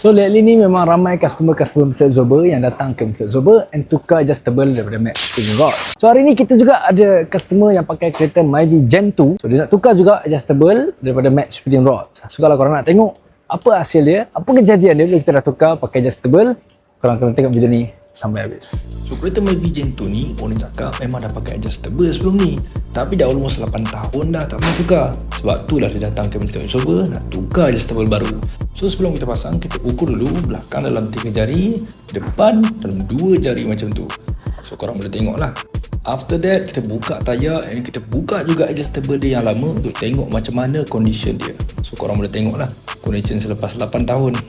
So lately ni memang ramai customer-customer Mr. Zober yang datang ke Mr. Zober and tukar adjustable daripada Max Spinning Rod. So hari ni kita juga ada customer yang pakai kereta Myvi Gen 2. So dia nak tukar juga adjustable daripada Max Spinning Rod. So kalau korang nak tengok apa hasil dia, apa kejadian dia bila kita dah tukar pakai adjustable, korang kena tengok video ni sampai habis. So kereta Myvi Gen 2 ni owner cakap memang dah pakai adjustable sebelum ni, tapi dah almost 8 tahun dah tak pernah tukar. Sebab tu lah dia datang ke Mr. Zober nak tukar adjustable baru. So sebelum kita pasang, kita ukur dulu belakang dalam 3 jari, depan dalam 2 jari macam tu. So korang boleh tengok lah. After that, kita buka tayar and kita buka juga adjustable dia yang lama untuk tengok macam mana condition dia. So korang boleh tengok lah condition selepas 8 tahun.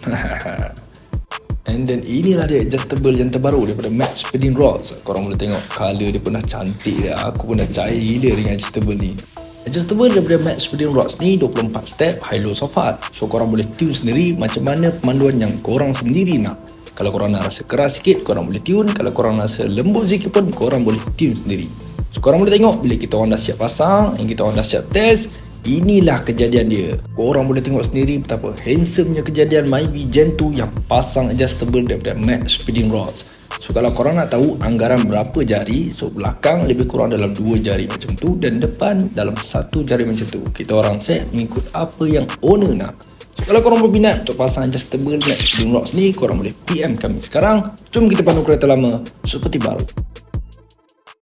And then inilah dia adjustable yang terbaru daripada Max Spinning Rods. Korang boleh tengok colour dia pun dah cantik dah. Aku pun dah cair gila dengan adjustable ni. Adjustable daripada Max Spinning Rods ni 24 step high low soft hard. So korang boleh tune sendiri macam mana pemanduan yang korang sendiri nak. Kalau korang nak rasa keras sikit, korang boleh tune. Kalau korang rasa lembut sikit pun, korang boleh tune sendiri. So korang boleh tengok bila kita orang dah siap pasang and kita orang dah siap test, inilah kejadian dia. Korang boleh tengok sendiri betapa handsomenya kejadian Myvi Gen 2 yang pasang adjustable daripada Max Spinning Rods. So kalau korang nak tahu anggaran berapa jari, so belakang lebih kurang dalam 2 jari macam tu dan depan dalam 1 jari macam tu. Kita orang set mengikut apa yang owner nak. So kalau korang berminat untuk pasang adjustable Max Spinning Rods ni, korang boleh PM kami sekarang. Jom kita pandu kereta lama seperti baru.